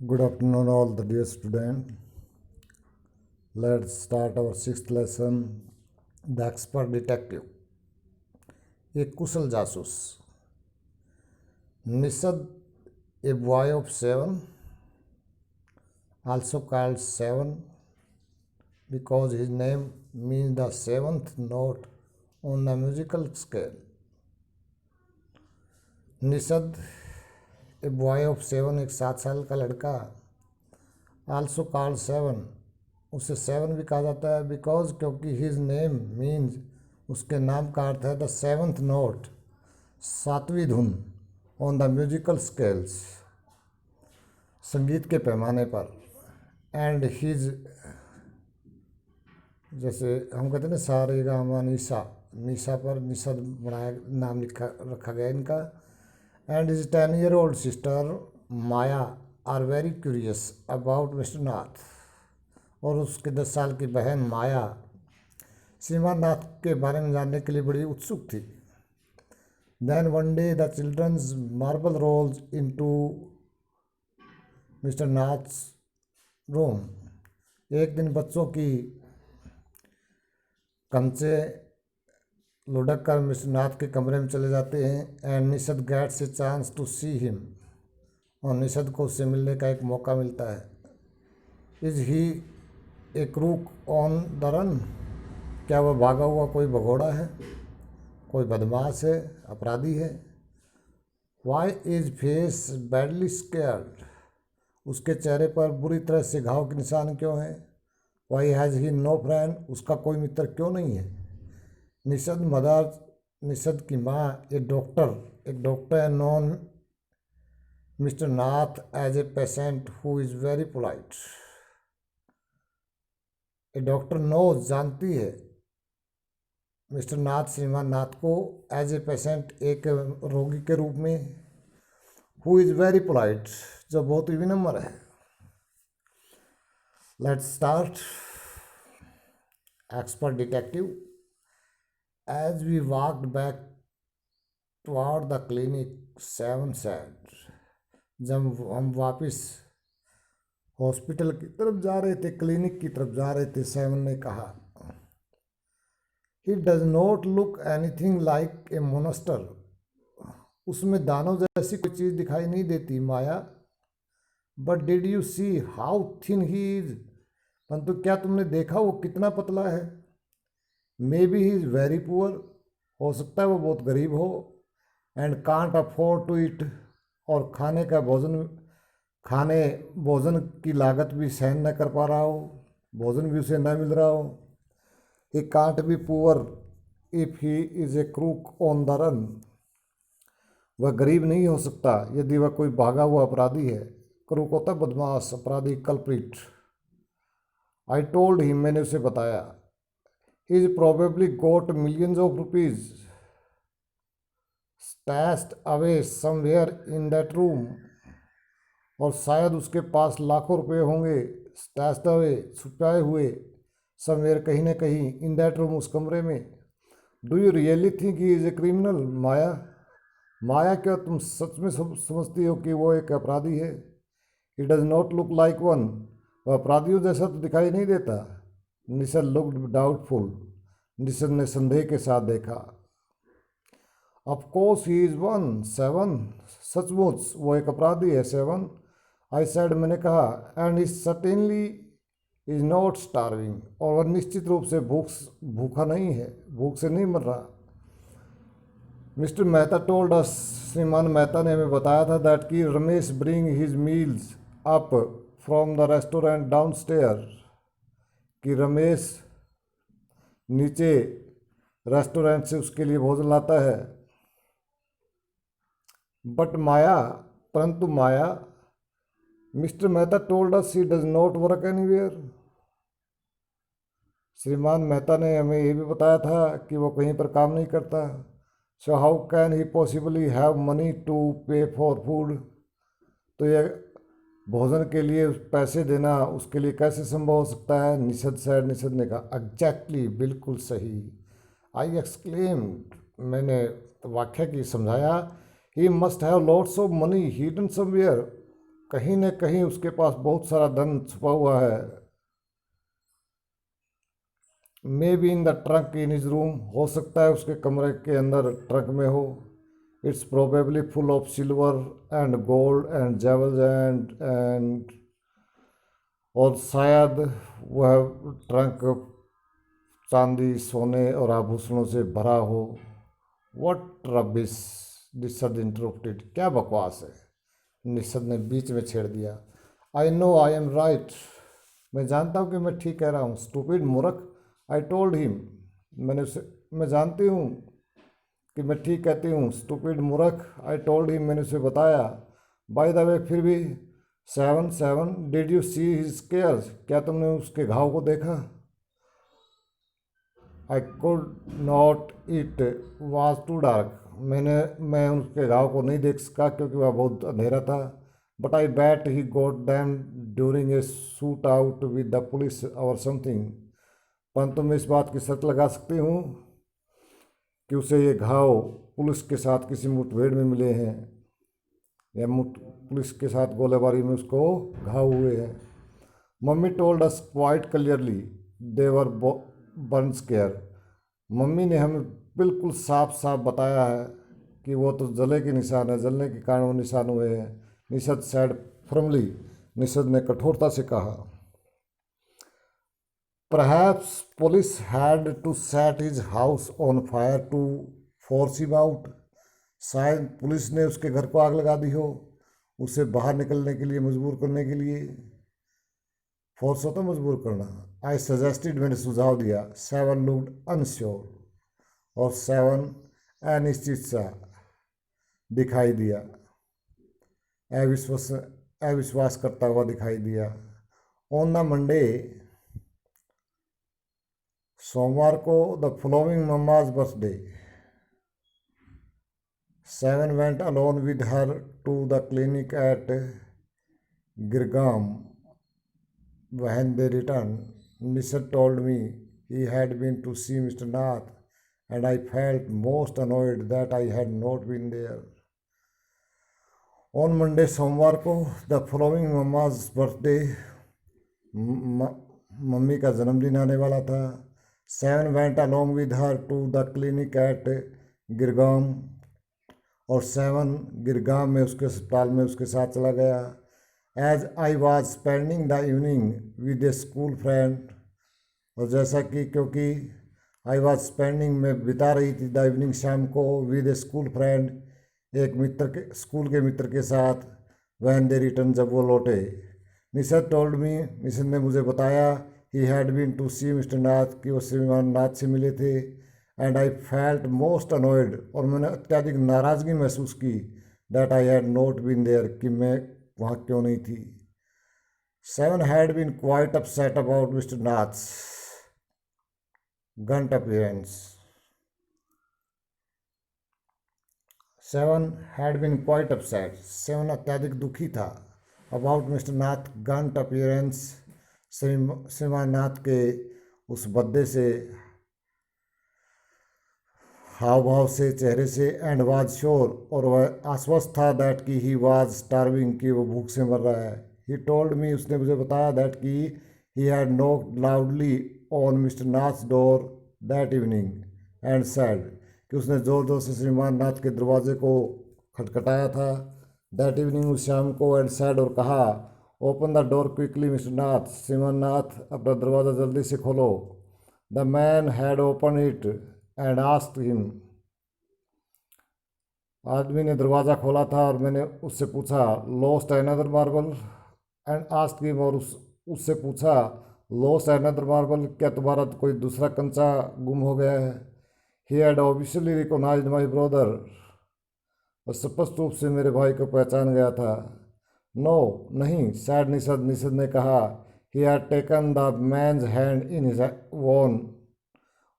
Good afternoon, all the dear student. Let's start our sixth lesson. The expert detective. एक कुशल जासूस. Nisad, a boy of 7, also called Seven, because his name means the seventh note on the musical scale. Nisad, a boy of 7, एक 7 साल का लड़का, also called Seven, उसे 7 भी कहा जाता है बिकॉज क्योंकि हिज नेम मीन्स उसके नाम का अर्थ है द सेवन्थ नोट, 7वीं धुन, ऑन द म्यूजिकल स्केल्स, संगीत के पैमाने पर. एंड हिज, जैसे हम कहते हैं ना सा रे गा मा निशा, निशा पर निशद बनाया नाम रखा गया इनका. And his 10-year-old sister Maya are very curious about mister Nath, और उसके 10 साल की बहन माया श्रीमान नाथ के बारे में जानने के लिए बड़ी उत्सुक थी. Then one day the children's marble rolls into mister Nath's room. एक दिन बच्चों की कंचे लुढ़क कर मिस्टर नाथ के कमरे में चले जाते हैं. And Nishad gets a chance to see him, और निषद को उससे मिलने का एक मौका मिलता है. Is he A crook on the run, क्या वह भागा हुआ कोई भगोड़ा है, कोई बदमाश है, अपराधी है. Why is face badly scarred, उसके चेहरे पर बुरी तरह से घाव के निशान क्यों हैं. Why has he no friend, उसका कोई मित्र क्यों नहीं है. निषद मदर, निषद की माँ एक डॉक्टर है known mister Nath as a patient who is very polite. A doctor knows, जानती है मिस्टर नाथ, श्रीमान नाथ को, एज ए पेशेंट, एक रोगी के रूप में, हु इज़ वेरी पोलाइट, जो बहुत ही विनम्र है. Let's start. Expert detective. As we walked back toward the clinic, Seven said, जब हम वापस हॉस्पिटल की तरफ जा रहे थे, क्लिनिक की तरफ जा रहे थे, सेवन ने कहा. He does not look anything like a monster, उसमें दानव जैसी कोई चीज़ दिखाई नहीं देती Maya. But did you see how thin he is, परंतु क्या तुमने देखा वो कितना पतला है. Maybe he is very poor, हो सकता है वो बहुत गरीब हो. And can't afford to it, और खाने भोजन की लागत भी सहन न कर पा रहा हो, भोजन भी उसे न मिल रहा हो. He can't be poor if he is A crook on the run, वह गरीब नहीं हो सकता यदि वह कोई भागा हुआ अपराधी है. क्रूक होता बदमाश, अपराधी कल्प्रिट. आई टोल्ड हिम, मैंने उसे बताया. He is probably got millions of rupees stashed away somewhere in that room, और शायद उसके पास लाखों रुपए होंगे, स्टैश्ड अवे, छुपाए हुए, समवेयर, कहीं ना कहीं, इन दैट रूम, उस कमरे में. Do you really think he is a criminal Maya, Maya क्या तुम सच में समझती हो कि वो एक अपराधी है. It does not look like one, वह अपराधियों जैसा तो दिखाई नहीं देता. निषद लुक्ड डाउटफुल, निषद ने संदेह के साथ देखा. Of course he is one, seven, सचमुच वो एक अपराधी है, सेवन. आई सेड, मैंने कहा. And he certainly is not starving, और वह निश्चित रूप से भूखा नहीं है, भूख से नहीं मर रहा. मिस्टर मेहता टोल्ड अस, श्रीमान मेहता ने हमें बताया था दैट कि Ramesh bring his meals up from the restaurant down stair, कि रमेश नीचे रेस्टोरेंट से उसके लिए भोजन लाता है. बट माया, परंतु Maya, mister Mehta told us he does not work anywhere, श्रीमान मेहता ने हमें ये भी बताया था कि वो कहीं पर काम नहीं करता. So how can he possibly have money to pay for food, तो यह भोजन के लिए पैसे देना उसके लिए कैसे संभव हो सकता है. निषद ने कहा. एग्जैक्टली, बिल्कुल सही. आई एक्सक्लेम्ड, मैंने वाक्य की समझाया. He must have lots of money hidden somewhere, कहीं न कहीं उसके पास बहुत सारा धन छुपा हुआ है। May be in the trunk in his room, हो सकता है उसके कमरे के अंदर ट्रंक में हो। It's probably full of silver and gold and jewels and और शायद वह ट्रंक चांदी सोने और आभूषणों से भरा हो। वट रबिश, निषद इंटरप्टेड, क्या बकवास है, निषद ने बीच में छेड़ दिया। I know I am right, मैं जानता हूँ कि मैं ठीक कह रहा हूँ। स्टूपिड मूर्ख, आई टोल्ड हिम, मैं जानती हूँ कि मैं ठीक कहती हूँ। स्टूपिड मूर्ख, आई टोल्ड हिम, मैंने उसे बताया। बाय द वे, फिर भी Seven Seven, did you see his scars, क्या तुमने उसके घाव को देखा? I could not, it was too dark, मैं उसके घाव को नहीं देख सका क्योंकि वह बहुत अंधेरा था। But I bet he got them during a shoot out with the police or something, परंतु मैं इस बात की शर्त लगा सकती हूँ कि उसे ये घाव पुलिस के साथ किसी मुठभेड़ में मिले हैं, या पुलिस के साथ गोलीबारी में उसको घाव हुए हैं। Mummy told us quite clearly they were burn scare, mummy ने हमें बिल्कुल साफ साफ बताया है कि वो तो जले के निशान है, जलने के कारण वो निशान हुए हैं। निषद सैड फर्मली, निषद ने कठोरता से कहा। Perhaps police had to set his house on fire to force him out, शायद पुलिस ने उसके घर को आग लगा दी हो, उसे बाहर निकलने के लिए मजबूर करने के लिए। फोर्स होता मजबूर करना। आई सजेस्टेड, मैंने सुझाव दिया। सेवन लुक्ड अनश्योर, और सेवन अनिश्चित सा दिखाई दिया, अविश्वास करता हुआ दिखाई दिया। ऑन द मंडे, सोमवार को, the following mamma's birthday, Seven went alone with her to the clinic at Girgaum. When they returned, Nishat told me he had been to see Mr. Nath, and I felt most annoyed that I had not been there. On Monday, सोमवार को, the following mama's birthday, mummy का जन्मदिन आने वाला था। Seven went along with her to the clinic at Girgaum, और seven Girgaum में उसके अस्पताल में उसके साथ चला गया। As I was spending the evening with a school friend, और जैसा कि क्योंकि आई वॉज स्पेंडिंग में बिता रही थी द इवनिंग शाम को, विद ए स्कूल फ्रेंड एक मित्र के स्कूल के मित्र के साथ। वैन दे रिटर्न, जब वो लौटे। निषद टोल्ड मी, निषद ने मुझे बताया, he had been to see mister Nath, कि वो श्रीमान नाथ से मिले थे। And I felt most annoyed, और मैंने अत्यधिक नाराज़गी महसूस की, that I had not been there, कि मैं वहाँ क्यों नहीं थी। Seven had been quite upset about mister Nath's gaunt appearance. Seven had been quite upset, seven अत्यधिक दुखी था, about mister Nath gaunt appearance, श्रीमान नाथ के उस बदले से, हाव भाव से, चेहरे से। एंड वाज श्योर, और वह आश्वस्त था, दैट की ही वाज स्टार्विंग, कि वो भूख से मर रहा है। ही टोल्ड मी, उसने मुझे बताया, दैट की he had knocked loudly on mister Nath's door that evening and said, कि उसने ज़ोर ज़ोर से श्रीमान नाथ के दरवाजे को खटखटाया था, दैट इवनिंग, उस शाम को। एंड सेड, और कहा, open the door quickly mister Nath, श्रीमान नाथ अपना दरवाज़ा जल्दी से खोलो। The man had open it and asked him, आदमी ने दरवाज़ा खोला था और मैंने उससे पूछा, lost another marble, and asked him, और उससे पूछा, लॉस्ट अनदर मार्बल, क्या तुम्हारा कोई दूसरा कंचा गुम हो गया है? He had obviously recognised my brother, और स्पष्ट रूप से मेरे भाई को पहचान गया था। नो, नहीं, सैड निषद, निषद ने कहा। He had taken the man's hand in his own,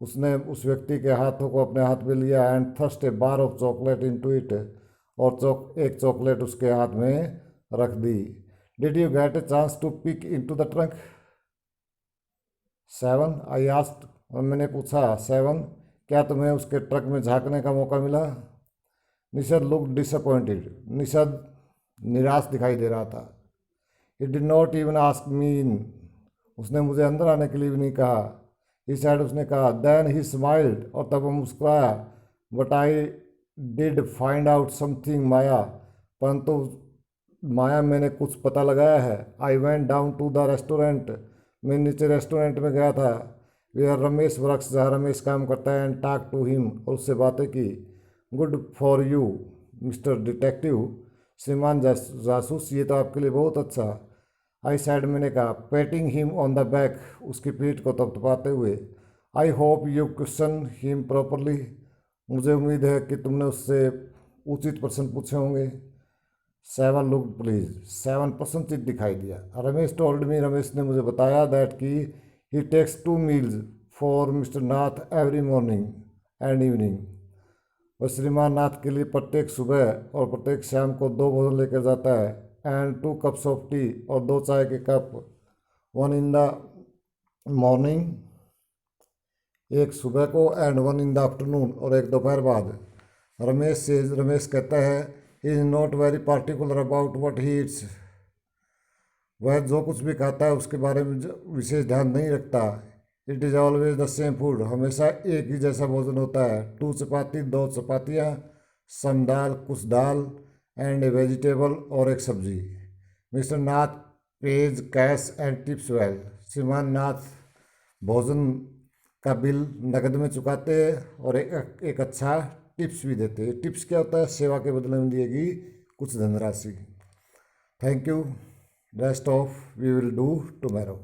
उसने उस व्यक्ति के हाथों को अपने हाथ में लिया। And thrust a bar of chocolate into it, और एक चॉकलेट उसके हाथ में रख दी। Did you get a chance to peek into the trunk seven, I asked, और मैंने पूछा, सेवन, क्या तुम्हें उसके ट्रक में झांकने का मौका मिला? निषद लुक डिसअपॉइंटेड, निषद निराश दिखाई दे रहा था। He did not even ask me in. उसने मुझे अंदर आने के लिए भी नहीं कहा. He said, उसने कहा. Then he smiled, और तब वो मुस्कुराया. But I did find out something, माया. परंतु माया मैंने कुछ पता लगाया है. I went down to the restaurant. मैं नीचे रेस्टोरेंट में गया था. Where रमेश वर्क्स, जहाँ रमेश काम करता है. And talked to him, और उससे बातें की. Good for you, mister detective. श्रीमान जासूस, ये तो आपके लिए बहुत अच्छा. आई सैड, मैंने कहा. Painting him on the back, उसकी पीठ को थपथपाते हुए. I hope you question him properly, मुझे उम्मीद है कि तुमने उससे उचित प्रश्न पूछे होंगे. 7 लुक प्लीज, 7 प्रसन्नचित दिखाई दिया. रमेश टोल्ड मी, रमेश ने मुझे बताया दैट कि he takes 2 meals for mister Nath every morning and evening. वह श्रीमान नाथ के लिए प्रत्येक सुबह और प्रत्येक शाम को 2 भोजन लेकर जाता है. एंड 2 कप्स ऑफ टी, और 2 चाय के कप. 1 इन द मॉर्निंग, एक सुबह को. एंड 1 इन द आफ्टरनून, और एक दोपहर बाद. रमेश कहता है, he is not very particular about what he eats. वह जो कुछ भी खाता है उसके बारे में विशेष ध्यान नहीं रखता. It is always the same food, हमेशा एक ही जैसा भोजन होता है. 2 चपाती, 2 चपातियाँ, सम दाल, कुछ दाल. एंड ए वेजिटेबल, और एक सब्जी. Mister Nath page cache and tips well, श्रीमान नाथ भोजन का बिल नकद में चुकाते हैं और एक अच्छा टिप्स भी देते हैं. टिप्स क्या होता है? सेवा के बदले में दी गई कुछ धनराशि. Thank you. Rest of we will do tomorrow.